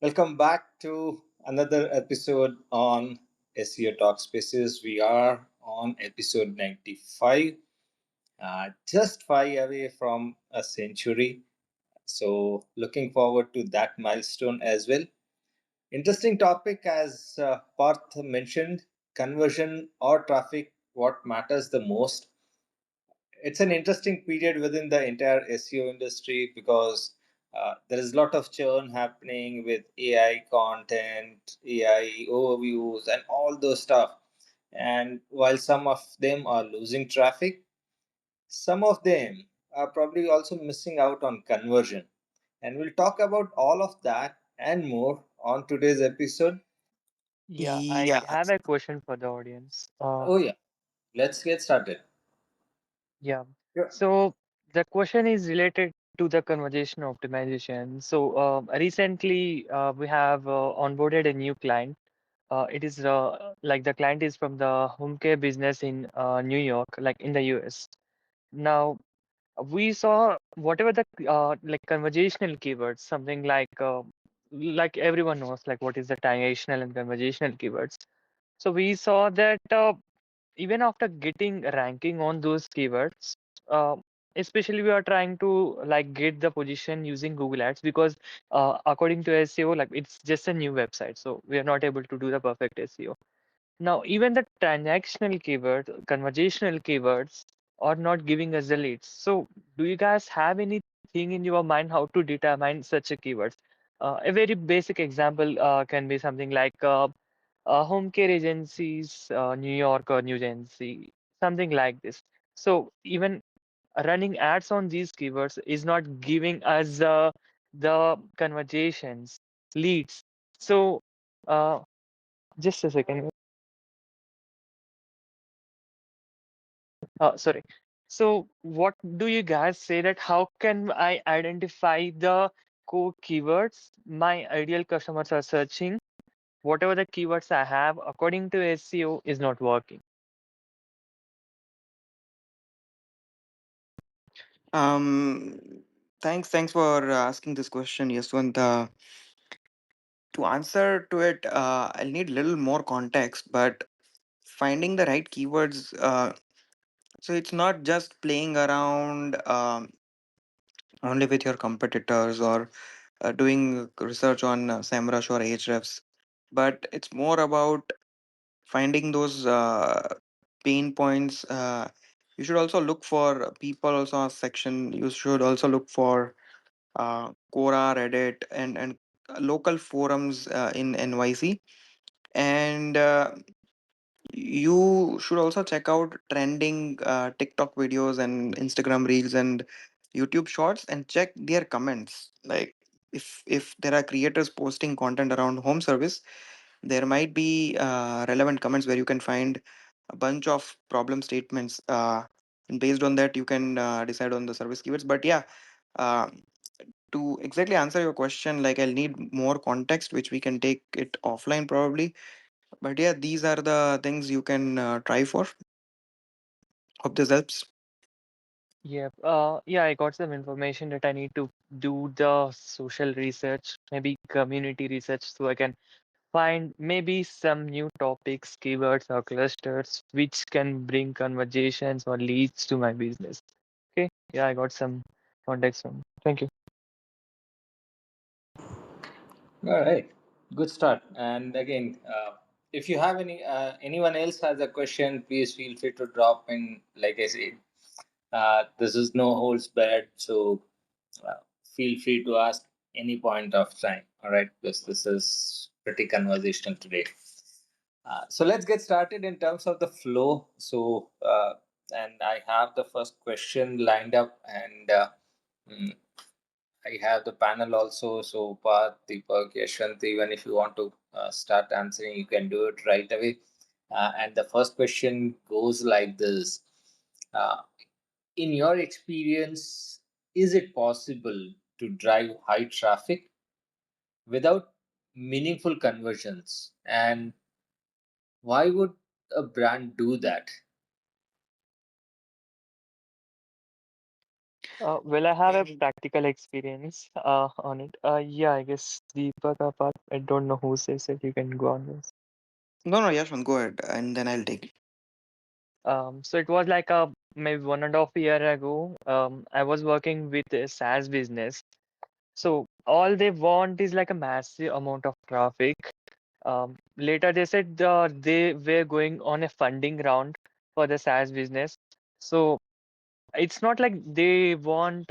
Welcome back to another episode on SEO Talk Spaces. We are on episode 95, just 5 away from a century. So, looking forward to that milestone as well. Interesting topic, as Parth mentioned, conversion or traffic, what matters the most. It's an interesting period within the entire SEO industry because there is a lot of churn happening with AI content, AI overviews, and all those stuff. And while some of them are losing traffic, some of them are probably also missing out on conversion. And we'll talk about all of that and more on today's episode. Yeah, I Yeah, have a question for the audience. Oh, yeah, let's get started. Yeah. Yeah. So the question is related to the conversation optimization. So recently we have onboarded a new client. It is like the client is from the home care business in New York, like in the US. Now we saw whatever the like conversational keywords, something like everyone knows like what is the translational and conversational keywords. So we saw that even after getting ranking on those keywords, uh, especially we are trying to like get the position using Google Ads because according to SEO, like it's just a new website, so we are not able to do the perfect SEO. Now, even the transactional keyword, conversational keywords are not giving us the leads. So, do you guys have anything in your mind how to determine such a keywords? A very basic example can be something like home care agencies, New York or New Jersey, something like this. So, even running ads on these keywords is not giving us the conversations, leads. So, uh, just a second. Sorry. So what do you guys say that how can I identify the core keywords my ideal customers are searching? Whatever the keywords I have, according to SEO, is not working. um, thanks for asking this question, Yaswant. To answer to it, I'll need a little more context, but finding the right keywords. So it's not just playing around only with your competitors or doing research on SEMrush or Ahrefs, but it's more about finding those pain points. You should also look for people also section. You should also look for Quora, Reddit, and local forums in NYC. And you should also check out trending TikTok videos and Instagram reels and YouTube shorts and check their comments. Like if there are creators posting content around home service, there might be relevant comments where you can find a bunch of problem statements. And based on that, you can decide on the service keywords. But yeah, uh, to exactly answer your question, like I'll need more context, which we can take it offline probably. But yeah, these are the things you can try for. Hope this helps. Yeah. Yeah, I got some information that I need to do the social research, maybe community research, so I can find maybe some new topics, keywords, or clusters which can bring conversations or leads to my business. Okay. Yeah, I got some context from. Thank you. All right, good start. And again, if you have anyone else has a question, please feel free to drop in. Like I said, this is no holds barred, so uh, feel free to ask any point of time. All right, this is pretty conversational today. So let's get started in terms of the flow. So and I have the first question lined up, and mm, I have the panel also. So, Parth, Deepak, Yashwant, even if you want to start answering, you can do it right away. And the first question goes like this. Uh, in your experience, is it possible to drive high traffic without meaningful conversions? And why would a brand do that? Well, I have a practical experience on it. Yeah, I guess Deepak apart. I don't know who says it. You can go on this. No, no, Yashwant, go ahead, and then I'll take it. So it was like a maybe 1.5 year ago. I was working with a SaaS business. So all they want is like a massive amount of traffic. Later they said they were going on a funding round for the SaaS business. So it's not like they want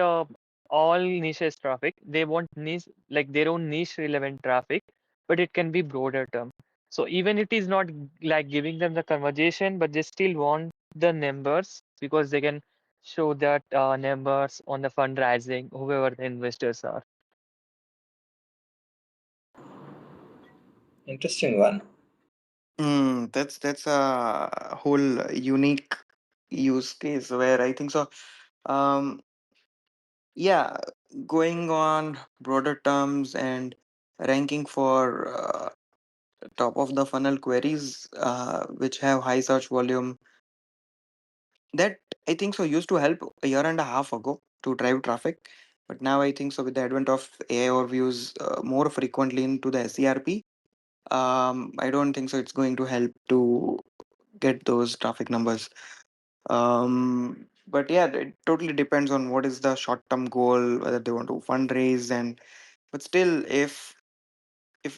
all niches traffic. They want niche like their own niche relevant traffic, but it can be broader term. So even it is not like giving them the conversation, but they still want the numbers because they can show that numbers on the fundraising, whoever the investors are. Interesting one. That's a whole unique use case where I think so. Um, yeah, going on broader terms and ranking for top of the funnel queries, which have high search volume, that I think so used to help a year and a half ago to drive traffic. But now I think so with the advent of AI overviews more frequently into the SERP, I don't think so it's going to help to get those traffic numbers. But yeah, it totally depends on what is the short term goal, whether they want to fundraise, and but still, if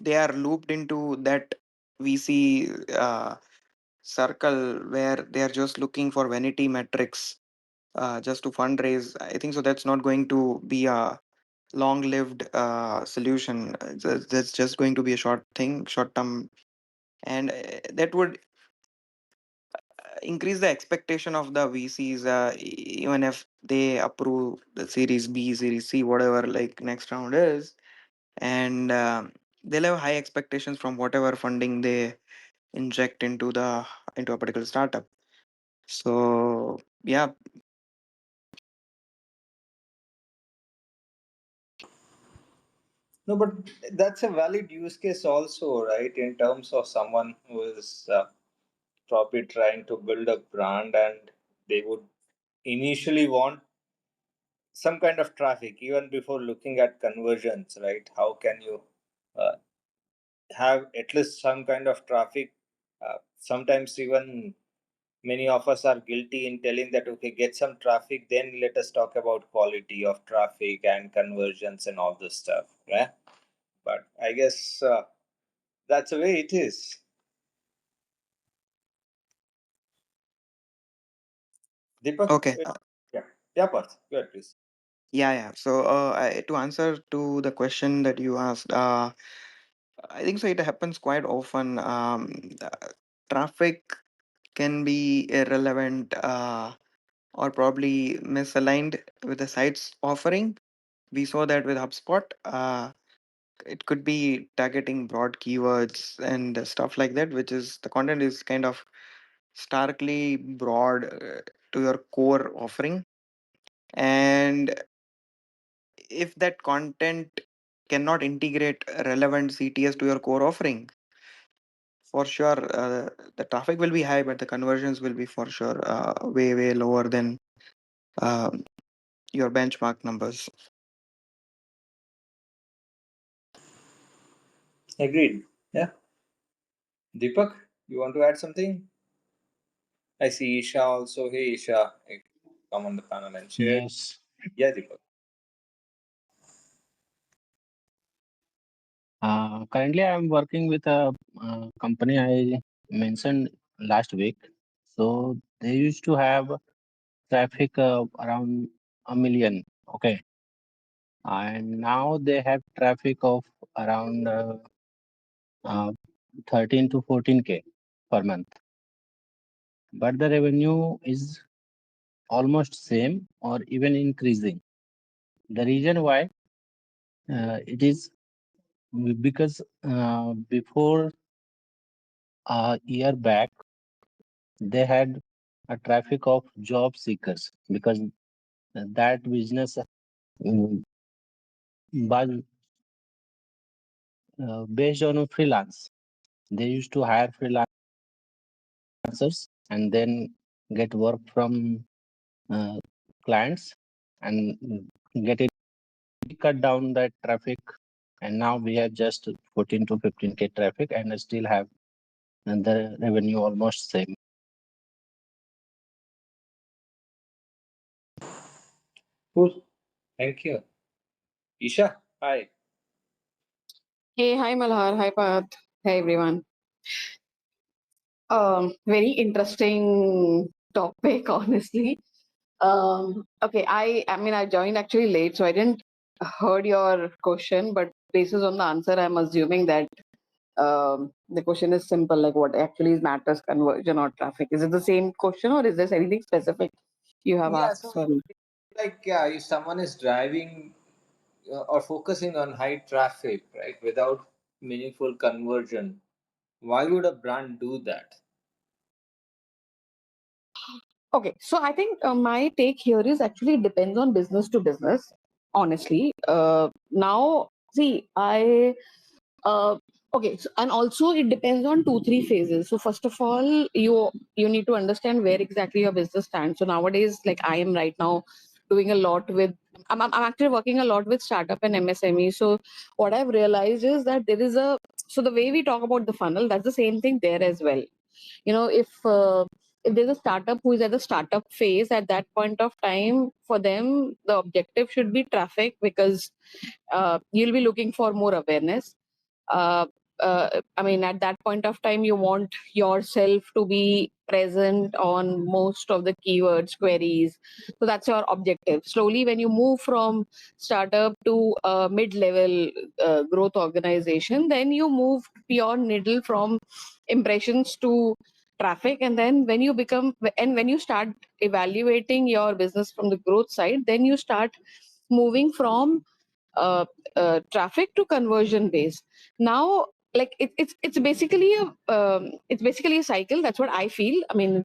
they are looped into that VC circle where they are just looking for vanity metrics just to fundraise, I think so that's not going to be a long lived solution. That's just going to be a short thing, short term, and that would increase the expectation of the VCs, even if they approve the Series B, Series C, whatever like next round is, and they'll have high expectations from whatever funding they inject into a particular startup. So yeah. No, but that's a valid use case also, right? In terms of someone who is probably trying to build a brand and they would initially want some kind of traffic even before looking at conversions, right? How can you uh, have at least some kind of traffic? Sometimes even many of us are guilty in telling that okay, get some traffic, then let us talk about quality of traffic and conversions and all this stuff, right? But I guess that's the way it is. Deepak, Okay. yeah, yeah, Parth, go ahead, please. Yeah, yeah. So to answer to the question that you asked, I think so. It happens quite often. Traffic can be irrelevant or probably misaligned with the site's offering. We saw that with HubSpot. It could be targeting broad keywords and stuff like that, which is the content is kind of starkly broad to your core offering. And if that content cannot integrate relevant CTS to your core offering, for sure the traffic will be high, but the conversions will be for sure way, way lower than um, your benchmark numbers. Agreed. Yeah. Deepak, you want to add something? I see Isha also. Hey, Isha, come on the panel and share. Yes. Yeah, Deepak. Currently, I'm working with a company I mentioned last week. So they used to have traffic around a million. Okay. And now they have traffic of around uh, 13 to 14K per month. But the revenue is almost same or even increasing. The reason why it is because before a year back, they had a traffic of job seekers because that business was based on a freelance. They used to hire freelancers and then get work from uh, clients and get it cut down that traffic. And now we have just 14 to 15K traffic and still have the revenue almost same. Cool. Thank you. Isha, hi. Hey, hi Malhar, hi Path, hi everyone. Very interesting topic, honestly. Okay, I mean I joined actually late, so I didn't heard your question, but basis on the answer, I'm assuming that the question is simple, like what actually matters, conversion or traffic. Is it the same question, or is there anything specific you have Yeah, asked? so Sorry. like yeah, if someone is driving or focusing on high traffic, right, without meaningful conversion, why would a brand do that? Okay, so I think my take here is actually it depends on business to business. Honestly, now see, uh, okay, so, and also it depends on two three phases. So first of all, you need to understand where exactly your business stands. So nowadays, like I am right now doing a lot with. I'm actually working a lot with startup and MSME. So what I've realized is that there is a so the way we talk about the funnel, that's the same thing there as well. You know, if there's a startup who is at the startup phase, at that point of time for them the objective should be traffic, because you'll be looking for more awareness. uh, I mean, at that point of time, you want yourself to be present on most of the keywords, queries. So that's your objective. Slowly, when you move from startup to a mid-level growth organization, then you move beyond needle from impressions to traffic. And then when you start evaluating your business from the growth side, then you start moving from uh, traffic to conversion base. Now, like it's basically it's basically a cycle. That's what I feel. I mean,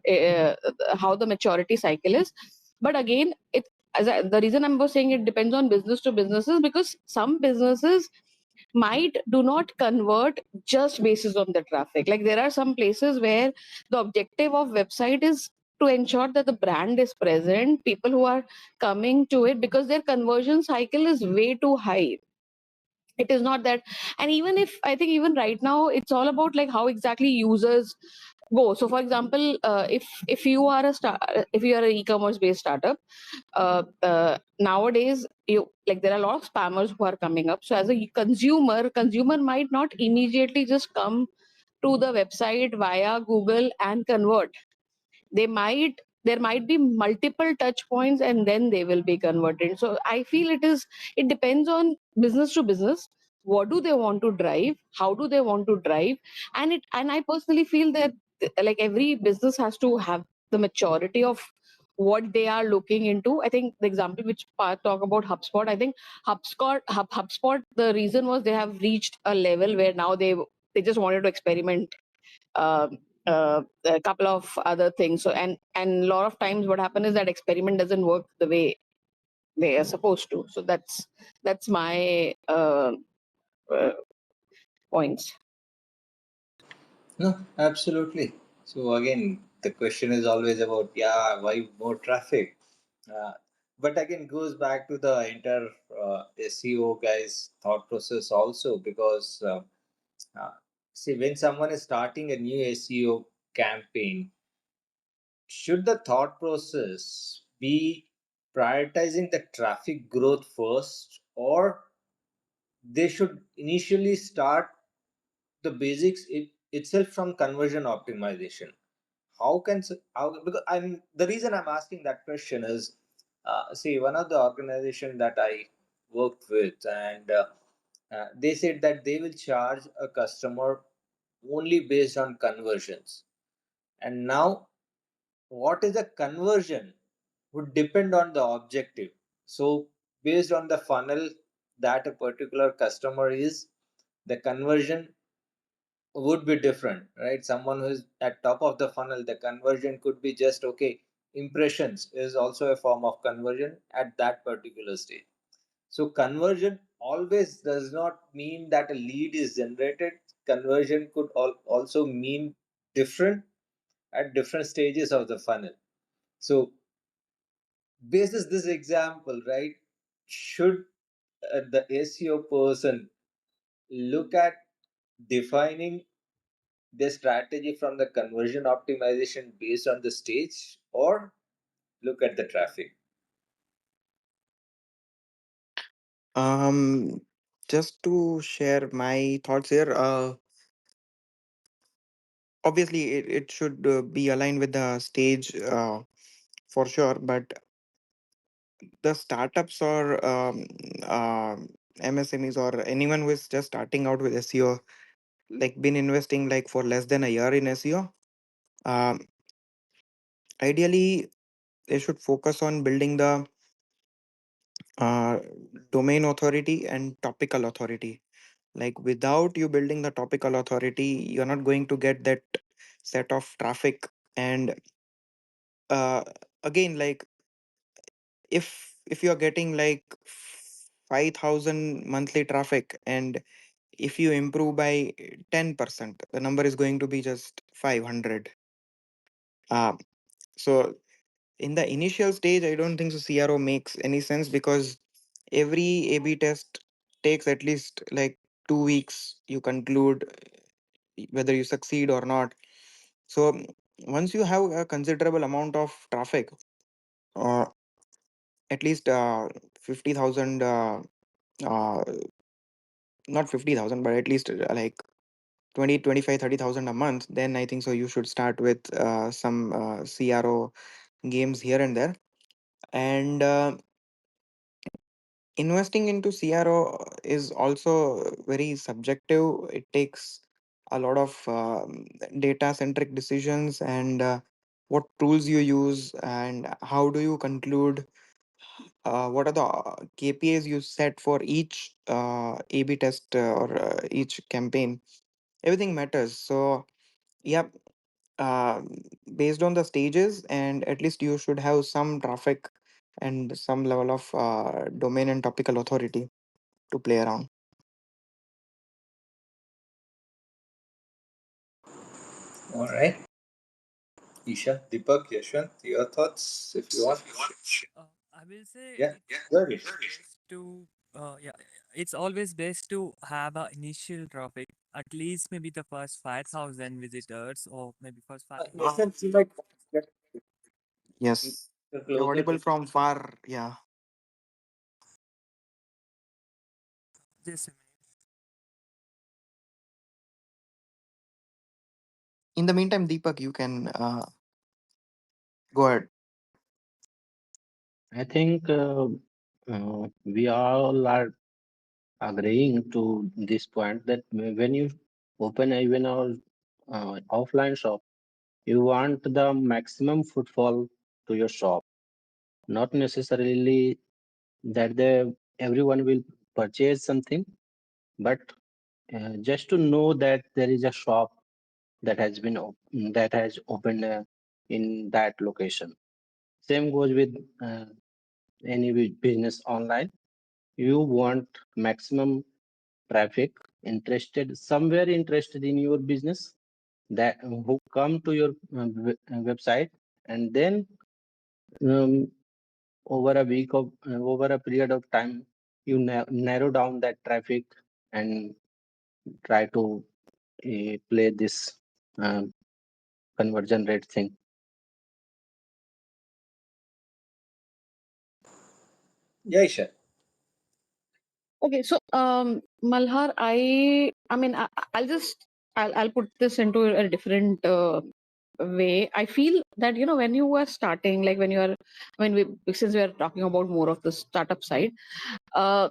how the maturity cycle is. But again, the reason I'm saying it depends on business to businesses, because some businesses might do not convert just basis on the traffic. Like there are some places where the objective of website is to ensure that the brand is present, people who are coming to it, because their conversion cycle is way too high. It is not that. And even if I think even right now it's all about like how exactly users go. So for example, if you are if you are an e-commerce based startup, nowadays you like there are a lot of spammers who are coming up. So as a consumer might not immediately just come to the website via Google and convert. There might be multiple touch points and then they will be converted. So I feel it depends on business to business. What do they want to drive, how do they want to drive? And I personally feel that like every business has to have the maturity of what they are looking into. I think the example which Parth talk about HubSpot, I think HubSpot, the reason was they have reached a level where now they just wanted to experiment um, a couple of other things. So and a lot of times what happens is that experiment doesn't work the way they are supposed to. So that's my uh, points. No, absolutely. So again, the question is always about yeah, why more traffic? Uh, but again, goes back to the entire SEO guys' thought process also, because uh, see, when someone is starting a new SEO campaign, should the thought process be prioritizing the traffic growth first, or they should initially start the basics itself from conversion optimization? How can how, because I'm the reason I'm asking that question is, see, one of the organization that I worked with, and they said that they will charge a customer only based on conversions. And now what is a conversion would depend on the objective. So based on the funnel that a particular customer is, the conversion would be different, right? Someone who is at top of the funnel, the conversion could be just okay. Impressions is also a form of conversion at that particular stage. So conversion always does not mean that a lead is generated. Conversion could also mean different at different stages of the funnel. So basis this example, right? Should the SEO person look at defining their strategy from the conversion optimization based on the stage, or look at the traffic? Um, just to share my thoughts here, obviously it should be aligned with the stage for sure, but the startups or MSMEs or anyone who is just starting out with SEO, like been investing like for less than a year in SEO, um, ideally they should focus on building the uh, domain authority and topical authority. Like without you building the topical authority, you're not going to get that set of traffic. And uh, again, like if you're getting like 5,000 monthly traffic, and if you improve by 10%, the number is going to be just 500. uh, so in the initial stage, I don't think so CRO makes any sense, because every A/B test takes at least like 2 weeks. You conclude whether you succeed or not. So once you have a considerable amount of traffic, uh, at least 50,000, uh, not 50,000, but at least like 20, 25, 30,000 a month, then I think so you should start with some CRO games here and there. And investing into CRO is also very subjective. It takes a lot of data centric decisions, and what tools you use, and how do you conclude, what are the KPIs you set for each A/B test or each campaign. Everything matters. So, yeah, uh, based on the stages, and at least you should have some traffic and some level of domain and topical authority to play around. All right. Isha, Deepak, Yashwant, your thoughts if you want. I will say Yeah, it's go ahead. always best to yeah, it's always best to have a initial traffic, at least maybe the first 5,000 visitors or maybe first 500. Yashwant, you might get Yes, you're closer audible to. from far. Yeah. Just a minute. In the meantime, Deepak, you can go ahead. I think we all are agreeing to this point that when you open even a offline shop, you want the maximum footfall to your shop, not necessarily that everyone will purchase something, but just to know that there is a shop that has opened in that location. Same goes with any business online. You want maximum traffic interested in your business, that who come to your website, and then um, over a period of time you narrow down that traffic and try to play this um, conversion rate thing. Yeah, Isha. Okay, so Malhar, I mean, I'll just I'll put this into a different way. I feel that when you are starting, like when you are, when we since we are talking about more of the startup side, uh,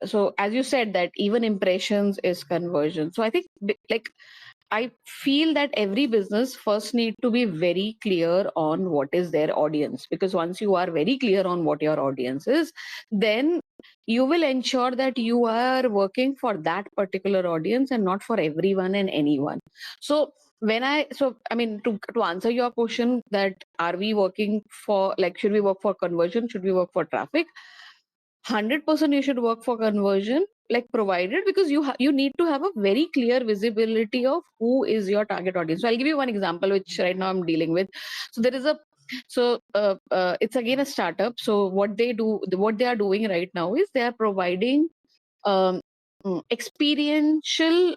so as you said that even impressions is conversion. So I think like I feel that every business first need to be very clear on what is their audience, because once you are very clear on what your audience is, then you will ensure that you are working for that particular audience and not for everyone and anyone. So I mean, to answer your question, that are we working for, like, should we work for conversion, should we work for traffic? 100% you should work for conversion, like, provided, because you need to have a very clear visibility of who is your target audience. So I'll give you one example which right now I'm dealing with. So there is a So it's again a startup. So what they are doing right now is they are providing um, experiential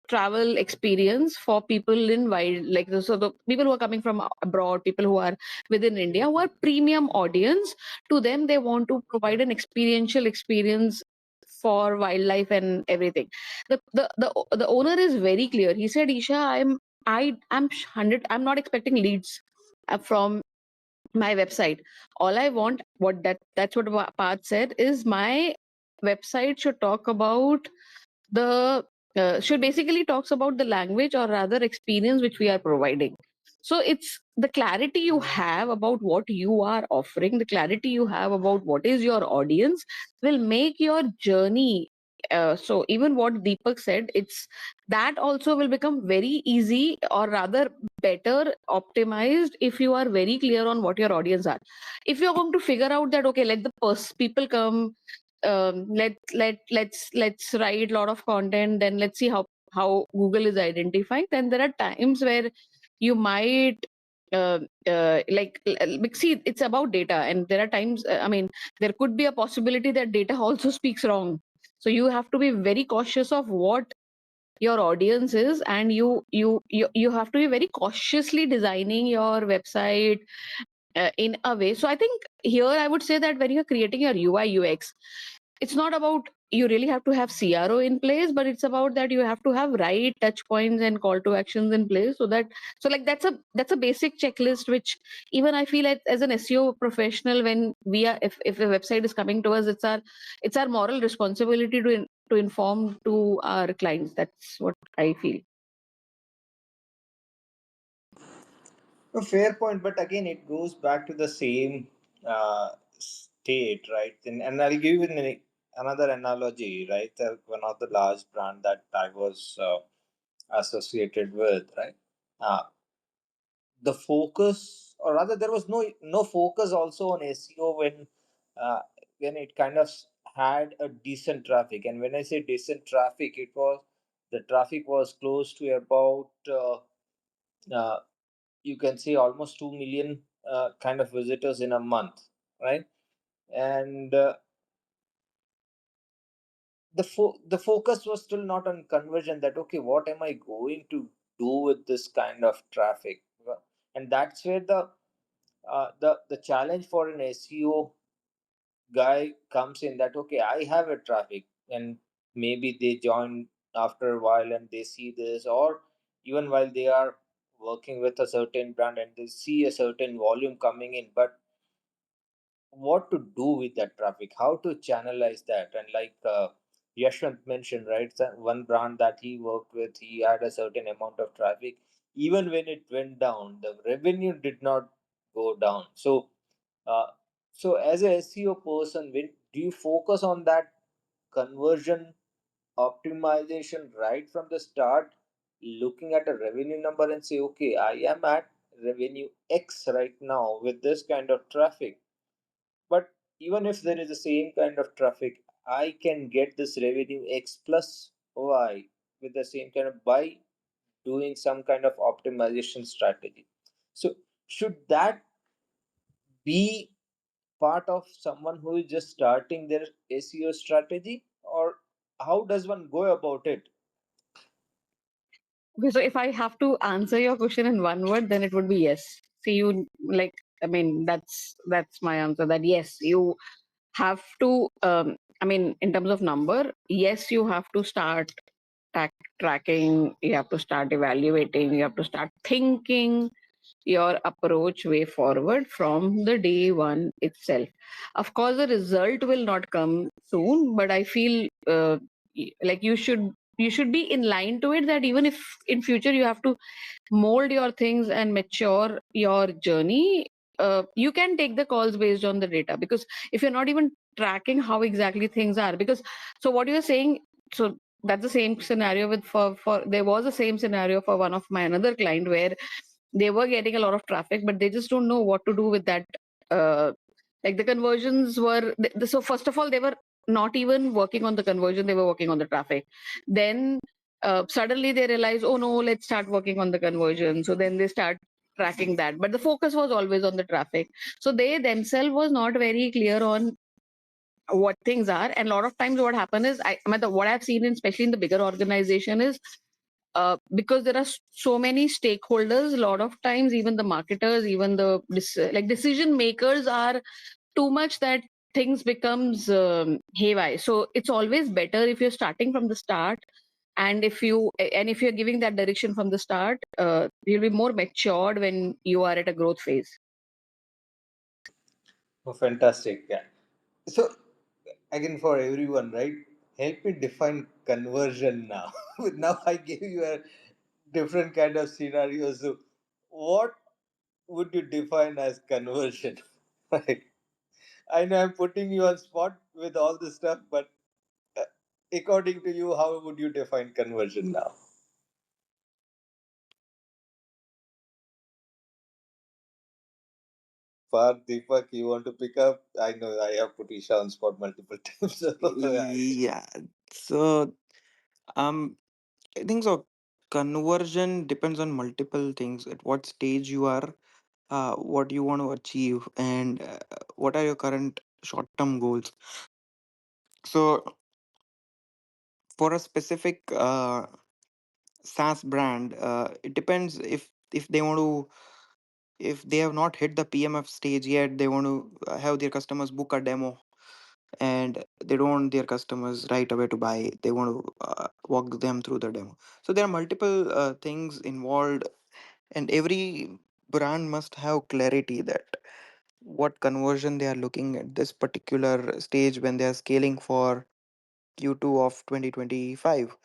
travel experience for people in wild, like so the people who are coming from abroad, people who are within India, who are premium audience. To them, they want to provide an experiential experience for wildlife and everything. The owner is very clear. He said, Isha, I'm 100. I'm not expecting leads from my website. All I want, that's what Parth said, is my website should talk about the should basically talks about the language, or rather experience, which we are providing. So it's the clarity you have about what you are offering, the clarity you have about what is your audience, will make your journey. So even what Deepak said, it's that also will become very easy, or rather better optimized, if you are very clear on what your audience are. If you're going to figure out that, okay, let the people come, let's write a lot of content, then let's see how Google is identifying. Then there are times where you might see, it's about data, and there are times, I mean, there could be a possibility that data also speaks wrong. So you have to be very cautious of what your audience is, and you have to be very cautiously designing your website in a way. So I think here I would say that when you're creating your UI UX, it's not about you really have to have CRO in place, but it's about that you have to have right touch points and call to actions in place, so that, so like that's a basic checklist, which even I feel like as an SEO professional, when we are, if a website is coming to us, it's our moral responsibility to inform to our clients. That's what I feel. A fair point, but again, it goes back to the same state, right? And I'll give you another analogy, right? One of the large brand that I was associated with, right? Uh, the focus, or rather, there was no focus also on SEO uh, when it kind of had a decent traffic. And when I say decent traffic, it was the traffic was close to about uh, you can say almost 2 million kind of visitors in a month, right? And the focus was still not on conversion, that okay, what am I going to do with this kind of traffic? And that's where the challenge for an SEO guy comes in, that okay, I have a traffic, and maybe they join after a while and they see this, or even while they are working with a certain brand and they see a certain volume coming in, but what to do with that traffic, how to channelize that. And like Yashwant mentioned, right, one brand that he worked with, he had a certain amount of traffic. Even when it went down, the revenue did not go down. Uh, so as a SEO person, when do you focus on that conversion optimization right from the start, looking at a revenue number and say, okay, I am at revenue X right now with this kind of traffic, but even if there is the same kind of traffic, I can get this revenue X plus Y with the same kind of, by doing some kind of optimization strategy. So should that be part of someone who is just starting their SEO strategy, or how does one go about it? Okay, so if I have to answer your question in one word, then it would be yes. See, you like, I mean, that's my answer. That yes, you have to. I mean, in terms of number, yes, you have to start tracking. You have to start evaluating. You have to start thinking your approach way forward from the day one itself. Of course, the result will not come soon, but I feel like you should be in line to it, that even if in future you have to mold your things and mature your journey, you can take the calls based on the data, because if you're not even tracking how exactly things are, because so what you're saying, so that's the same scenario with for there was the same scenario for one of my another client, where they were getting a lot of traffic, but they just don't know what to do with that. Like the conversions were so first of all, they were not even working on the conversion, they were working on the traffic. Then suddenly they realize, oh no, let's start working on the conversion. So then they start tracking that, but the focus was always on the traffic. So they themselves was not very clear on what things are. And a lot of times what happen is, I mean, what I've seen in, especially in the bigger organization, is because there are so many stakeholders, a lot of times even the marketers, even the like decision makers are too much, that things becomes haywire. So it's always better if you're starting from the start, and if you're giving that direction from the start, you'll be more matured when you are at a growth phase. Oh, fantastic. Yeah. So, again, for everyone, right? Help me define conversion now. Now I gave you a different kind of scenario. So, what would you define as conversion? Right. I know I'm putting you on spot with all this stuff, but uh, according to you, how would you define conversion now? Parth, Deepak, you want to pick up? I know I have put Isha on spot multiple times. So, Yeah. So um, I think so. Conversion depends on multiple things. At what stage you are, what you want to achieve, and what are your current short-term goals. So for a specific SaaS brand, it depends if they want to, if they have not hit the PMF stage yet, they want to have their customers book a demo, and they don't want their customers right away to buy. They want to walk them through the demo. So there are multiple things involved, and every brand must have clarity that what conversion they are looking at this particular stage when they are scaling for Q2 of 2025.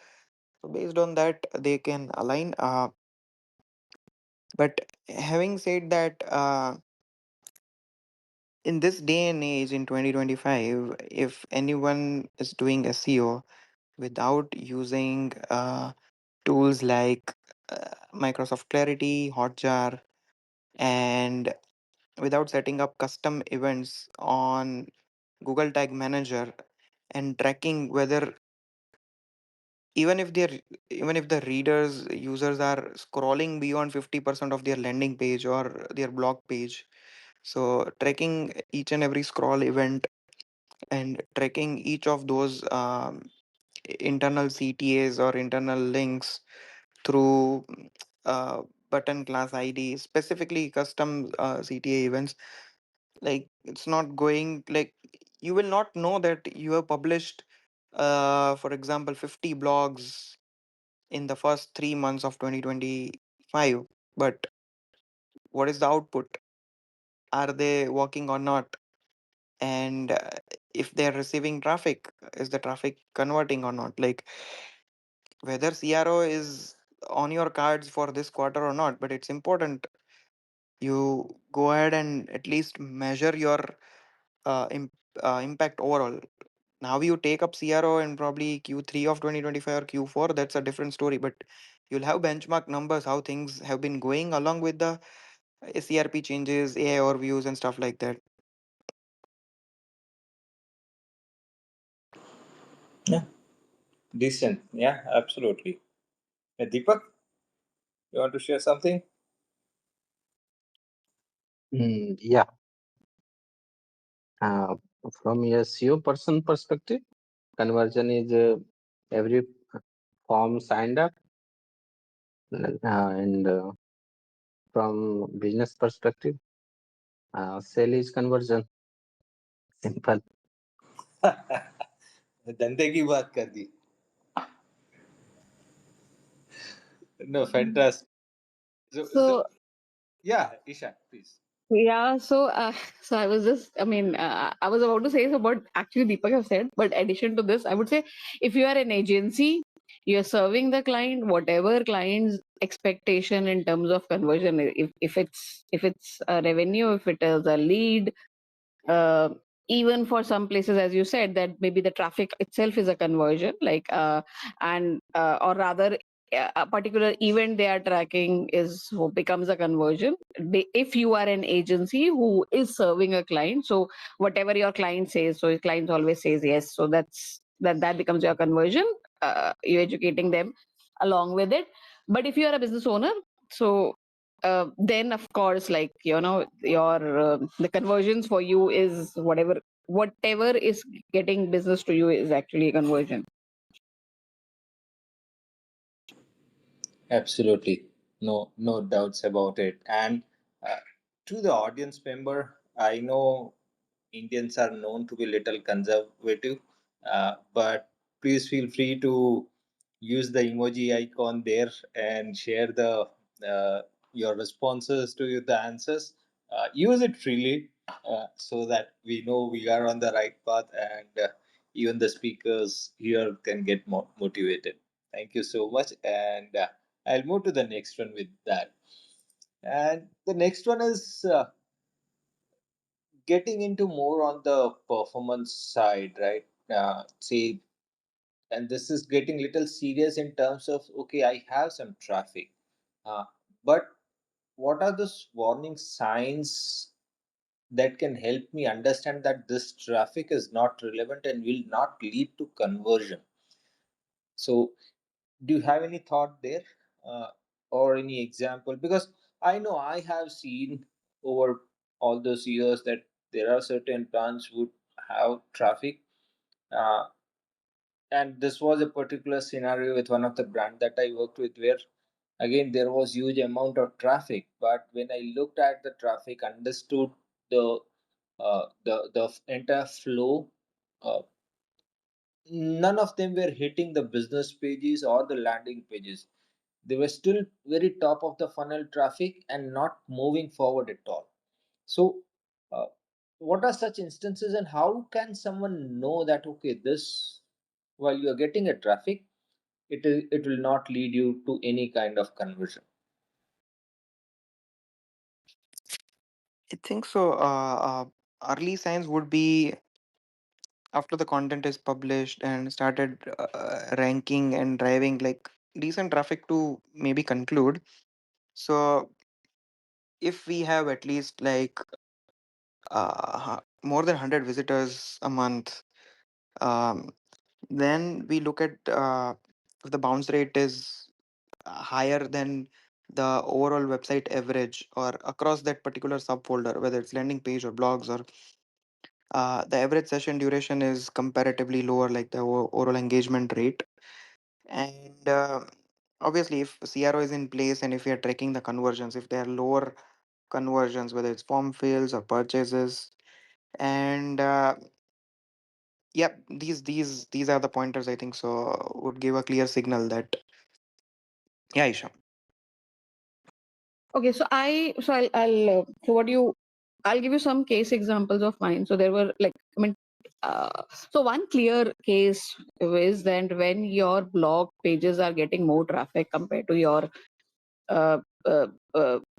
So based on that, they can align. But having said that, in this day and age in 2025, if anyone is doing SEO without using tools like Microsoft Clarity, Hotjar, and without setting up custom events on Google Tag Manager and tracking whether even if they're even if the readers users are scrolling beyond 50% of their landing page or their blog page, so tracking each and every scroll event and tracking each of those internal CTAs or internal links through button class ID, specifically custom CTA events. Like it's not going like you will not know that you have published, for example, 50 blogs in the first 3 months of 2025. But what is the output? Are they working or not? And if they're receiving traffic, is the traffic converting or not? Like whether CRO is on your cards for this quarter or not, but it's important you go ahead and at least measure your impact overall. Now you take up CRO in probably Q3 of 2025 or Q4, that's a different story. But you'll have benchmark numbers, how things have been going along with the CRP changes, AI overviews, and stuff like that. Yeah, decent. Yeah, absolutely. Deepak, you want to share something? Yeah. Uh, from a SEO person perspective, conversion is every form signed up, and from business perspective, sale is conversion. Simple. धंधे की बात कर दी. No, fantastic. So So yeah, Isha, please. yeah, so I was just, I mean, I was about to say so, but actually Deepak have said. But addition to this, I would say, if you are an agency, you're serving the client, whatever client's expectation in terms of conversion, if it's a revenue, if it is a lead, uh, even for some places, as you said, that maybe the traffic itself is a conversion, like and or rather a particular event they are tracking is who becomes a conversion. If you are an agency who is serving a client, so whatever your client says, so your client always says yes, so that becomes your conversion. You're educating them along with it. But if you are a business owner, so then of course, like, you know, your the conversions for you is whatever is getting business to you is actually a conversion. Absolutely. No doubts about it. And uh, to the audience member, I know Indians are known to be little conservative, but please feel free to use the emoji icon there and share the your responses to the answers. Use it freely so that we know we are on the right path, and even the speakers here can get more motivated. Thank you so much, and I'll move to the next one with that. And the next one is getting into more on the performance side, right? See, and this is getting little serious in terms of, okay, I have some traffic, uh, but what are those warning signs that can help me understand that this traffic is not relevant and will not lead to conversion? So, do you have any thought there, uh, or any example? Because I know I have seen over all those years that there are certain plants would have traffic, uh, and this was a particular scenario with one of the brand that I worked with, where again there was huge amount of traffic, but when I looked at the traffic, understood the the entire flow, uh, none of them were hitting the business pages or the landing pages. They were still very top of the funnel traffic and not moving forward at all. So, uh, what are such instances, and how can someone know that, okay, this, while you are getting a traffic, it will not lead you to any kind of conversion? I think so. Early signs would be after the content is published and started ranking and driving like decent traffic to maybe conclude. So if we have at least like more than 100 visitors a month, um, then we look at if the bounce rate is higher than the overall website average or across that particular subfolder, whether it's landing page or blogs, or the average session duration is comparatively lower, like the overall engagement rate. And obviously, if CRO is in place and if we are tracking the conversions, if they are lower conversions, whether it's form fills or purchases, and yep, these are the pointers I think so would give a clear signal that yeah, Isha. Okay, so so what you I'll give you some case examples of mine. So there were like, I mean, so one clear case is that when your blog pages are getting more traffic compared to your uh,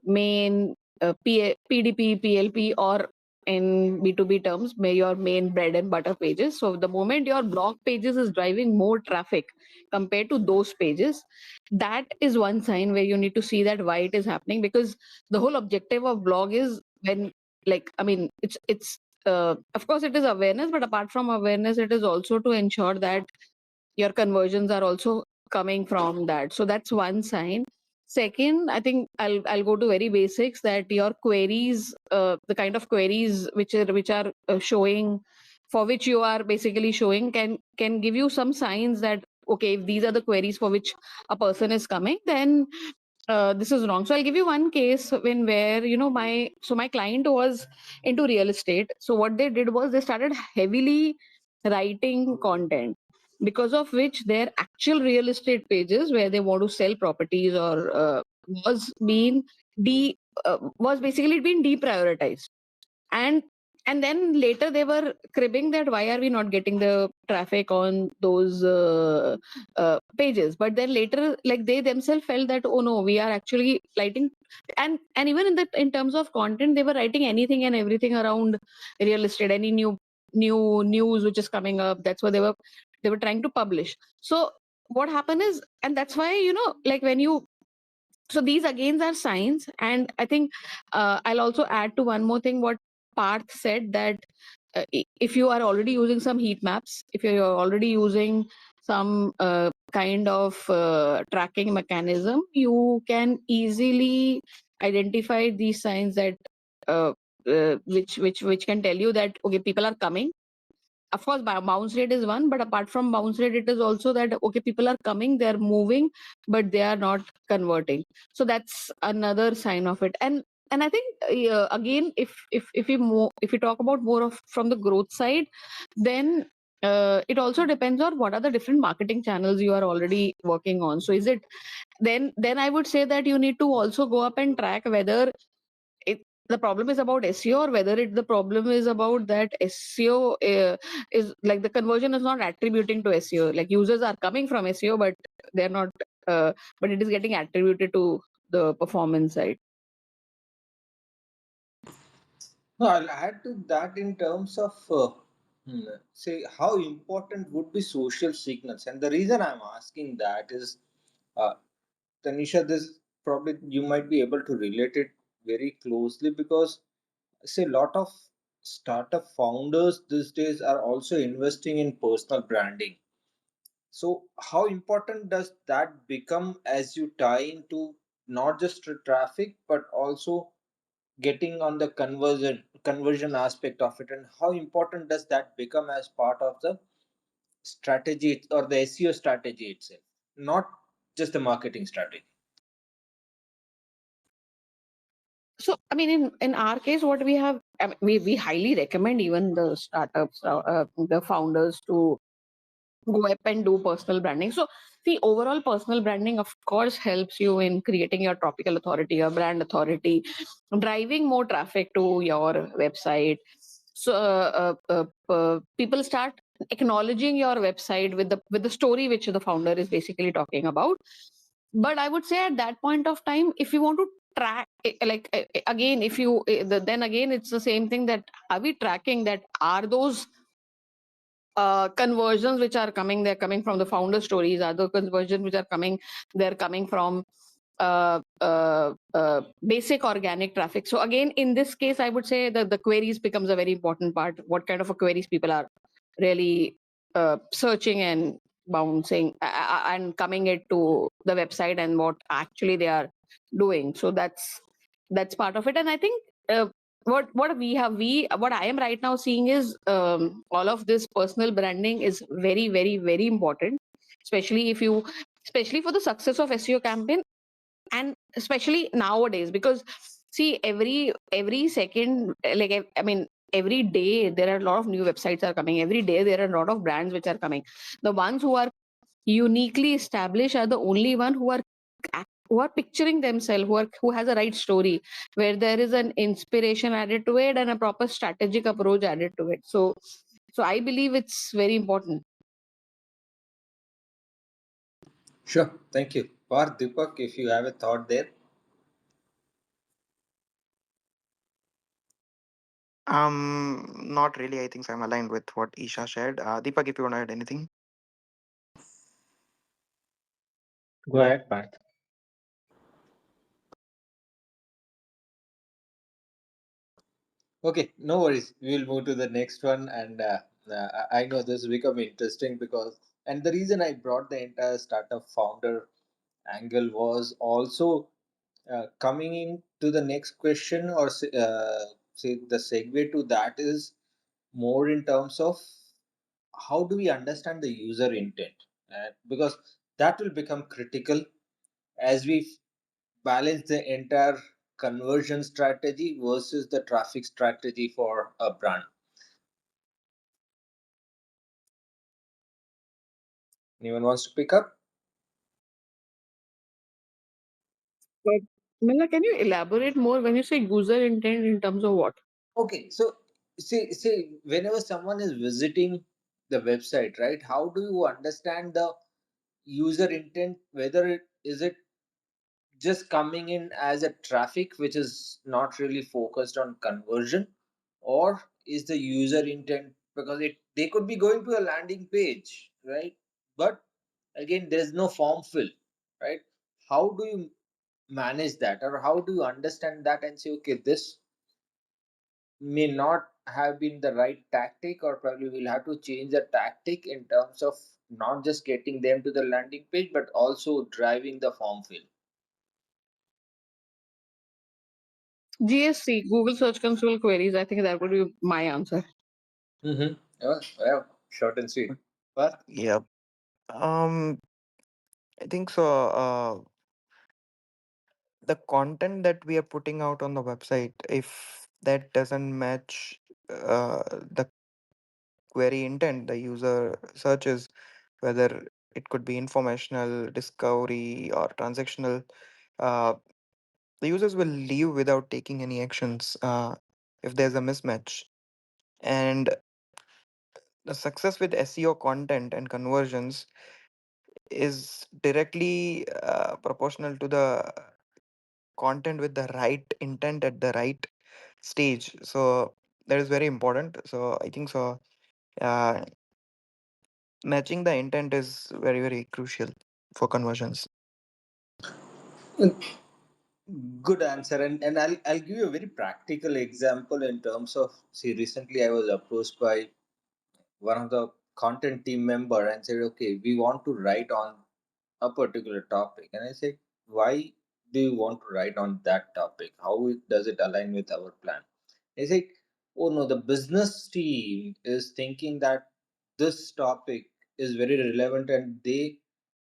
main PDP, PLP, or in B2B terms, may your main bread and butter pages. So the moment your blog pages is driving more traffic compared to those pages, that is one sign where you need to see that why it is happening. Because the whole objective of blog is, when, like, I mean, it's of course it is awareness, but apart from awareness, it is also to ensure that your conversions are also coming from that. So that's one sign. Second, I think I'll go to very basics, that your queries, the kind of queries which are showing, for which you are basically showing, can give you some signs that, okay, if these are the queries for which a person is coming, then this is wrong. So I'll give you one case when, where, you know, my client was into real estate. So what they did was they started heavily writing content, because of which their actual real estate pages where they want to sell properties or was being de was basically being deprioritized. And and then later they were cribbing that why are we not getting the traffic on those pages. But then later, like, they themselves felt that, oh no, we are actually writing, and even in terms of content, they were writing anything and everything around real estate, any new news which is coming up, that's what they were trying to publish. So what happened is, and that's why, you know, like, when you, so these again are signs. And I think I'll also add to one more thing what Parth said, that if you are already using some heat maps, if you're already using some kind of tracking mechanism, you can easily identify these signs that which can tell you that okay, people are coming. Of course, bounce rate is one, but apart from bounce rate, it is also that okay, people are coming, they are moving, but they are not converting. So that's another sign of it. And I think again, if we talk about more of from the growth side, then it also depends on what are the different marketing channels you are already working on. So is it then I would say that you need to also go up and track whether the problem is about SEO or whether the problem is about that SEO is like the conversion is not attributing to SEO. Like users are coming from SEO, but they're not, but it is getting attributed to the performance side. No, I'll add to that in terms of say how important would be social signals, and the reason I'm asking that is, uh, Tanisha, this probably you might be able to relate it very closely because say a lot of startup founders these days are also investing in personal branding. So how important does that become as you tie into not just the traffic but also getting on the conversion aspect of it, and how important does that become as part of the strategy or the SEO strategy itself, not just the marketing strategy? So I mean, in our case, what we have, I mean, we highly recommend even the startups, the founders to go up and do personal branding. So the overall personal branding, of course, helps you in creating your topical authority, your brand authority, driving more traffic to your website. So people start acknowledging your website with the story which the founder is basically talking about. But I would say at that point of time, if you want to track again, if you then again it's the same thing, that are we tracking that, are those conversions which are coming, they're coming from the founder stories, other conversions which are coming, they're coming from basic organic traffic. So again, in this case, I would say that the queries becomes a very important part. What kind of a queries people are really searching and bouncing and coming it to the website, and what actually they are doing. So that's part of it. And I think what I am right now seeing is all of this personal branding is very, very, very important, especially if you, especially for the success of SEO campaign, and especially nowadays, because see, every second, I mean, every day there are a lot of new websites are coming. Every day there are a lot of brands which are coming. The ones who are uniquely established are the only one who are picturing themselves, who has a right story, where there is an inspiration added to it and a proper strategic approach added to it. So I believe it's very important. Sure, thank you. Parth, Deepak, if you have a thought there. Not really. I think I'm aligned with what Isha shared. Deepak, if you want to add anything. Go ahead, Parth. Okay, no worries. We will move to the next one, and I know this will become interesting because, and the reason I brought the entire startup founder angle was also coming in to the next question, or say the segue to that is more in terms of how do we understand the user intent, because that will become critical as we balance the entire conversion strategy versus the traffic strategy for a brand. Anyone wants to pick up? But Mila, can you elaborate more when you say user intent, in terms of what? Okay, so see, whenever someone is visiting the website, right? How do you understand the user intent? Whether it just coming in as a traffic which is not really focused on conversion, or is the user intent because it they could be going to a landing page, right? But again, there's no form fill, right? How do you manage that, or how do you understand that and say, okay, this may not have been the right tactic, or probably we'll have to change the tactic in terms of not just getting them to the landing page but also driving the form fill? GSC, Google Search Console queries. I think that would be my answer. Mm-hmm. Yeah, short and sweet. But Yep. Um, I think so. The content that we are putting out on the website, if that doesn't match the query intent, the user searches, whether it could be informational, discovery, or transactional, uh, the users will leave without taking any actions if there's a mismatch. And the success with SEO content and conversions is directly proportional to the content with the right intent at the right stage. So that is very important. So I think so. Uh, Matching the intent is very, very crucial for conversions. good answer, and I'll give you a very practical example in terms of, see, recently I was approached by one of the content team member and said, okay, we want to write on a particular topic. And I said, why do you want to write on that topic? Does it align with our plan? They said, oh no, the business team is thinking that this topic is very relevant and they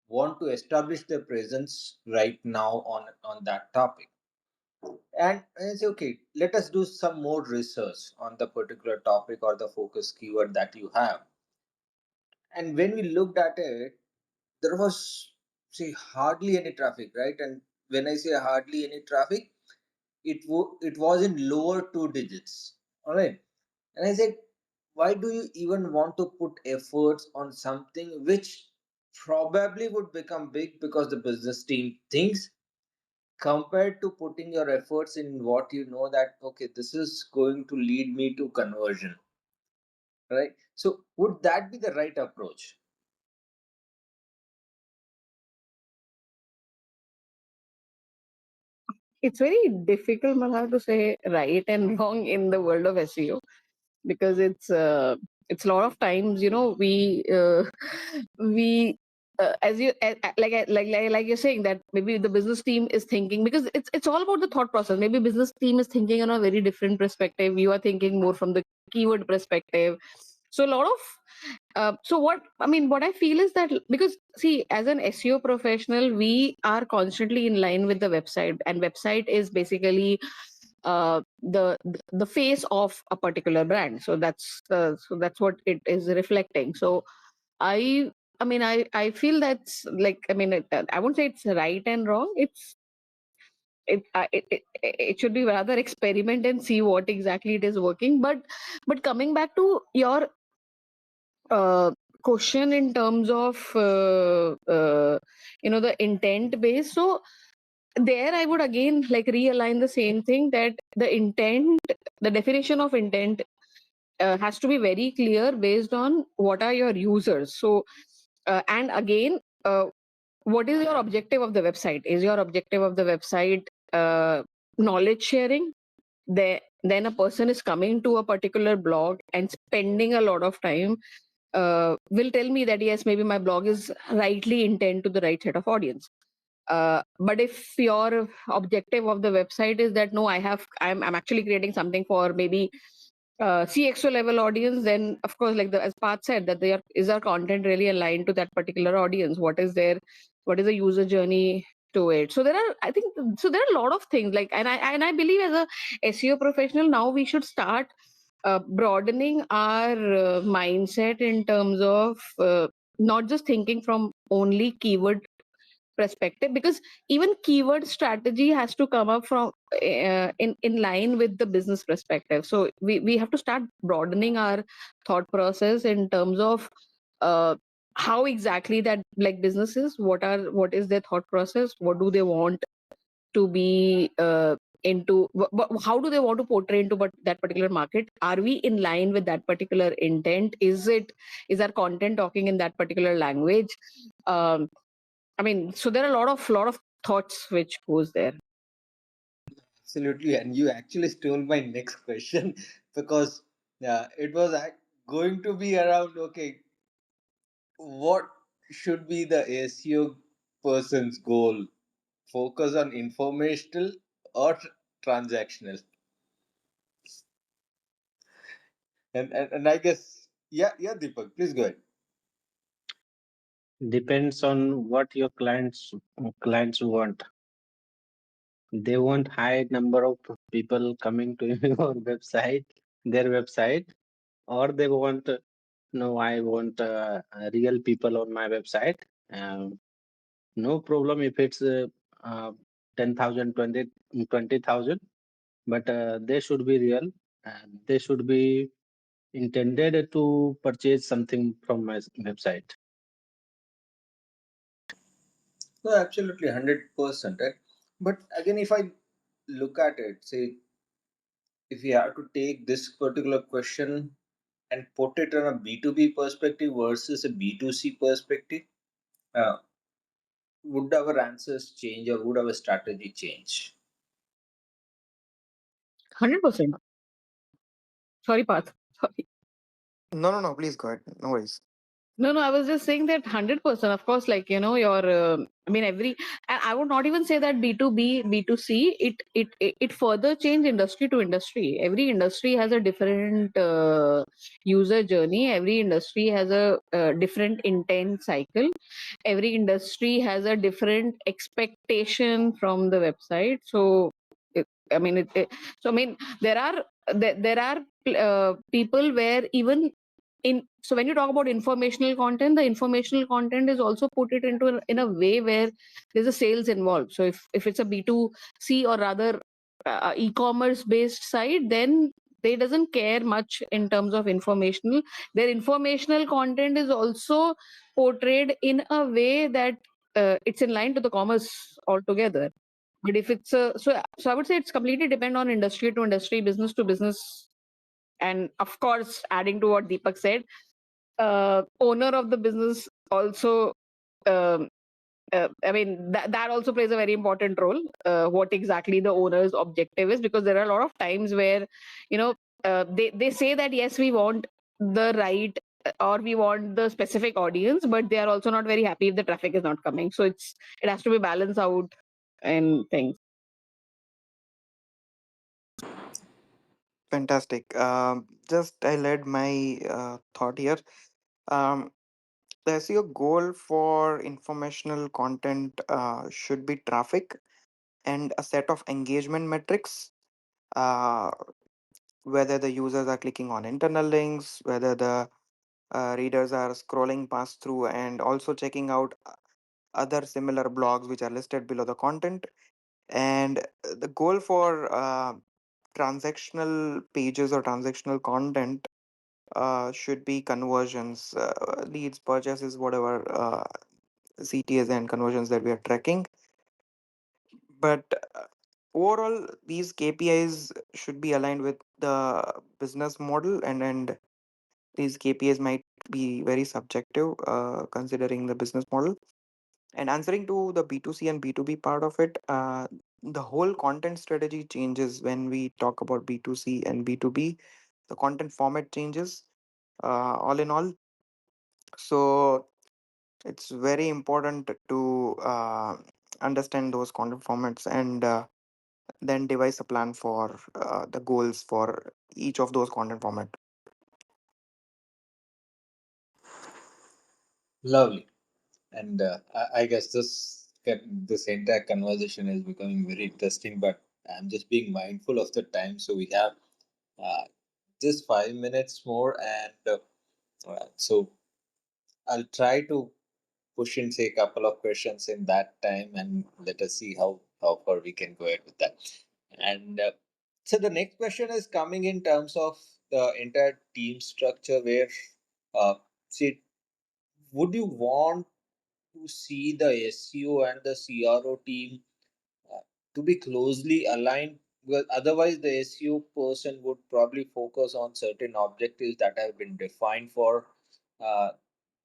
want to establish their presence right now on that topic. And I say, okay, let us do some more research on the particular topic or the focus keyword that you have. And when we looked at it, there was, say, hardly any traffic, right? And when I say hardly any traffic, it was in lower two digits. All right. And I said, why do you even want to put efforts on something which probably would become big because the business team thinks, compared to putting your efforts in what you know that, okay, this is going to lead me to conversion, right? So would that be the right approach? It's very difficult, Malhar, to say right and wrong in the world of SEO, because it's a lot of times, we as you like you're saying that maybe the business team is thinking, because it's all about the thought process. Maybe business team is thinking on a very different perspective, you are thinking more from the keyword perspective. So a lot of so what I feel is that, because see, as an SEO professional, we are constantly in line with the website, and website is basically the face of a particular brand. So that's what it is reflecting. So I I feel that's like, I won't say it's right and wrong. It should be rather experiment and see what exactly it is working. But coming back to your uh, question in terms of the intent base. So there I would again like realign the same thing, that the definition of intent has to be very clear based on what are your users. So and again, what is your objective of the website? Is your objective of the website knowledge sharing? Then a person is coming to a particular blog and spending a lot of time, will tell me that yes, maybe my blog is rightly intent to the right set of audience. But if your objective of the website is that no, I'm actually creating something for maybe CXO level audience, then of course, like as Parth said, that is our content really aligned to that particular audience? What is the user journey to it? So there are a lot of things, like, and I believe as a SEO professional now we should start broadening our mindset in terms of not just thinking from only keyword perspective, because even keyword strategy has to come up from in line with the business perspective. So we have to start broadening our thought process in terms of how exactly that, like, businesses, what is their thought process, what do they want to be into, how do they want to portray into that particular market? Are we in line with that particular intent? Is our content talking in that particular language? um, so there are a lot of thoughts which goes there. Absolutely, and you actually stole my next question because it was going to be around, okay, what should be the SEO person's goal? Focus on informational or transactional. And I guess, yeah, Deepak, please go ahead. Depends on what your clients want. They want high number of people coming to your website, their website, or they want no, I want real people on my website. Um, no problem if it's uh, 10,000, 20,000, but they should be real and they should be intended to purchase something from my website. No, absolutely, 100%. Right? But again, if I look at it, say, if you have to take this particular question and put it on a B2B perspective versus a B2C perspective, uh, would our answers change or would our strategy change? 100%. Sorry, Path. Sorry. No, please go ahead. No worries. No, I was just saying that 100%. Of course, like your, I mean, and I would not even say that B2B, B2C. It further change industry to industry. Every industry has a different user journey. Every industry has a different intent cycle. Every industry has a different expectation from the website. So, I mean, so I mean, there are people where even so when you talk about informational content, the informational content is also put it into in a way where there's a sales involved. So if it's a B2C or rather e-commerce based site, then they doesn't care much in terms of informational. Their informational content is also portrayed in a way that it's in line to the commerce altogether. But if it's so I would say it's completely depend on industry to industry, business to business, and of course adding to what Deepak said, owner of the business also, um, I mean that also plays a very important role, what exactly the owner's objective is, because there are a lot of times where you know they say that yes, we want the right or we want the specific audience, but they are also not very happy if the traffic is not coming. So it has to be balanced out and things. Fantastic. Just I led my thought here. Um, the SEO goal for informational content should be traffic and a set of engagement metrics. Uh, whether the users are clicking on internal links, whether the readers are scrolling past through and also checking out other similar blogs which are listed below the content. And the goal for transactional pages or transactional content should be conversions, leads, purchases, whatever CTAs and conversions that we are tracking. But overall, these KPIs should be aligned with the business model, and these KPIs might be very subjective considering the business model. And answering to the B2C and B2B part of it, the whole content strategy changes when we talk about B2C and B2B. The content format changes all in all. So it's very important to understand those content formats and then devise a plan for the goals for each of those content format. Lovely. And I guess this entire conversation is becoming very interesting, but I'm just being mindful of the time. So we have uh, just 5 minutes more, and so I'll try to push in, say, a couple of questions in that time, and let us see how far we can go ahead with that. And so the next question is coming in terms of the entire team structure, where see, would you want to see the SEO and the CRO team uh, to be closely aligned? Because otherwise, the SEO person would probably focus on certain objectives that have been defined for uh,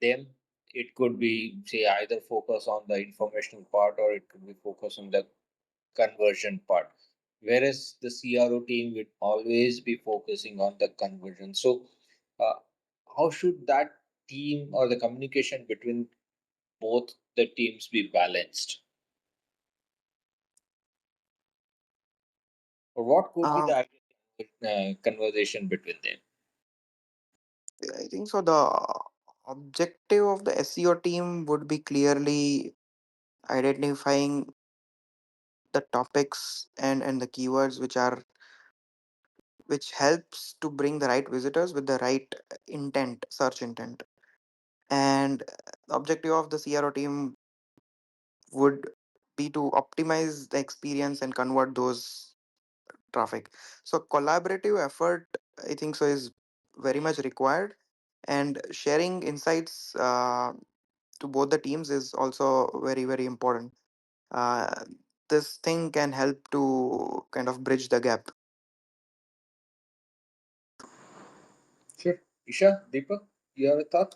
them. It could be, say, either focus on the informational part or it could be focus on the conversion part. Whereas the CRO team would always be focusing on the conversion. So, uh, how should that team or the communication between both the teams be balanced? Or what could be Um, the conversation between them? I think so. The objective of the SEO team would be clearly identifying the topics and the keywords which helps to bring the right visitors with the right intent, search intent. And the objective of the CRO team would be to optimize the experience and convert those traffic. So collaborative effort, I think so, is very much required, and sharing insights to both the teams is also very important. uh, this thing can help to kind of bridge the gap. Sure. Isha, Deepak, you have a thought?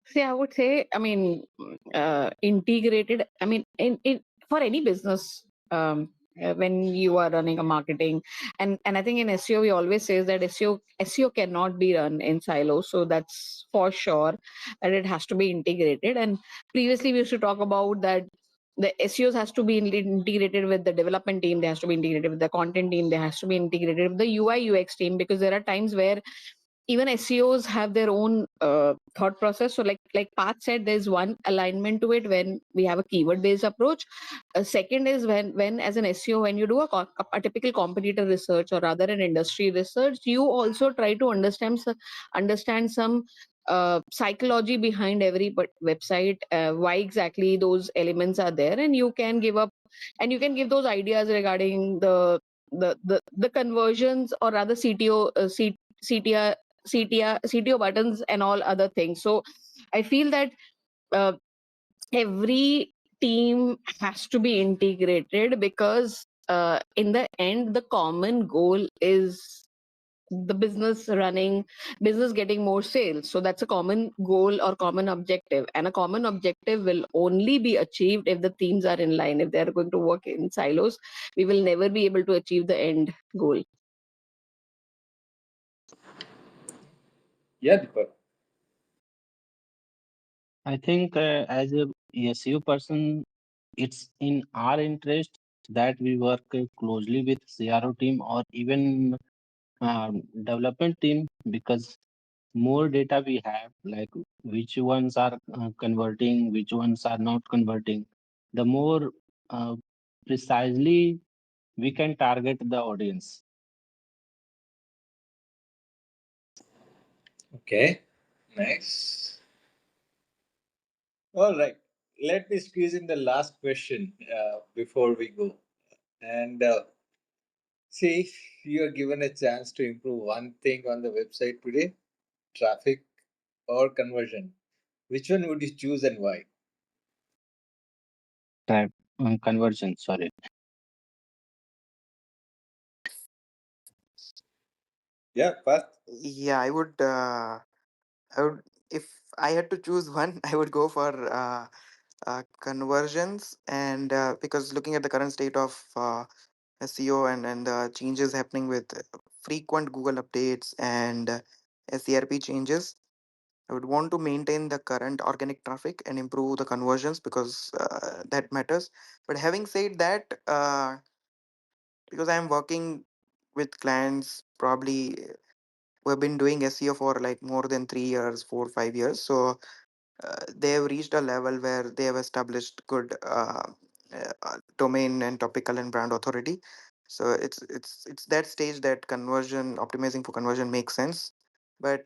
See, I would say, I mean, integrated. I mean, in for any business, when you are running a marketing, and I think in SEO we always say that SEO cannot be run in silos. So that's for sure, and it has to be integrated. And previously we used to talk about that the SEOs has to be integrated with the development team. They has to be integrated with the content team. They has to be integrated with the UI UX team, because there are times where even SEOs have their own thought process. So like Pat said, there's one alignment to it when we have a keyword based approach. Second is when as an SEO, when you do a typical competitor research, or rather an industry research, you also try to understand some psychology behind every website, why exactly those elements are there, and you can give those ideas regarding the conversions, or rather CTR, CTO buttons and all other things. So I feel that uh, every team has to be integrated, because in the end, the common goal is the business getting more sales. So that's a common goal or common objective, and a common objective will only be achieved if the teams are in line. If they are going to work in silos, we will never be able to achieve the end goal. Yeah, Deepak. I think as a SEO person, it's in our interest that we work closely with CRO team or even development team, because more data we have, like which ones are converting, which ones are not converting, the more uh, precisely we can target the audience. Okay. Nice. All right. Let me squeeze in the last question before we go. And see, if you are given a chance to improve one thing on the website today, traffic or conversion, which one would you choose and why? Type conversion, sorry. Yeah, Parth. Yeah, I would, if I had to choose one, I would go for conversions. And because looking at the current state of SEO and the changes happening with frequent Google updates and SERP changes, I would want to maintain the current organic traffic and improve the conversions, because that matters. But having said that, because I'm working with clients probably who have been doing SEO for like more than 3 years, 4 5 years, so they have reached a level where they have established good domain and topical and brand authority. So it's that stage that conversion optimizing for conversion makes sense. But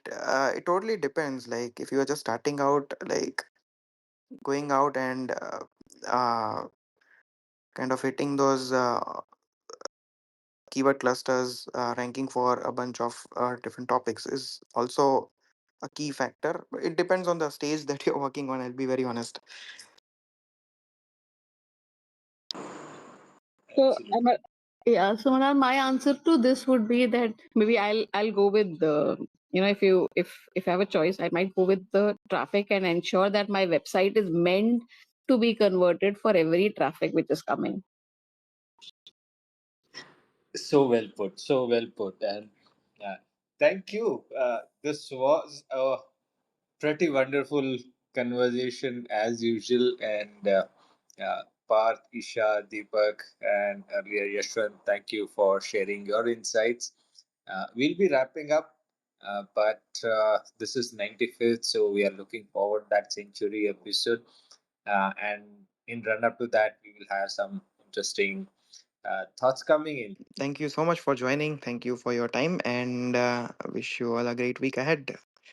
it totally depends. Like if you are just starting out, like going out and kind of hitting those keyword clusters, ranking for a bunch of different topics is also a key factor. But it depends on the stage that you're working on. I'll be very honest. So, Absolutely. yeah. So, Manal, my answer to this would be that maybe I'll go with the, if I have a choice, I might go with the traffic and ensure that my website is meant to be converted for every traffic which is coming. So well put. So well put. And thank you. This was a pretty wonderful conversation as usual. And Parth, Isha, Deepak, and earlier Yashwant. Thank you for sharing your insights. We'll be wrapping up, but this is 95th, so we are looking forward that century episode. And in run up to that, we will have some interesting thoughts coming in. Thank you so much for joining. Thank you for your time, and wish you all a great week ahead.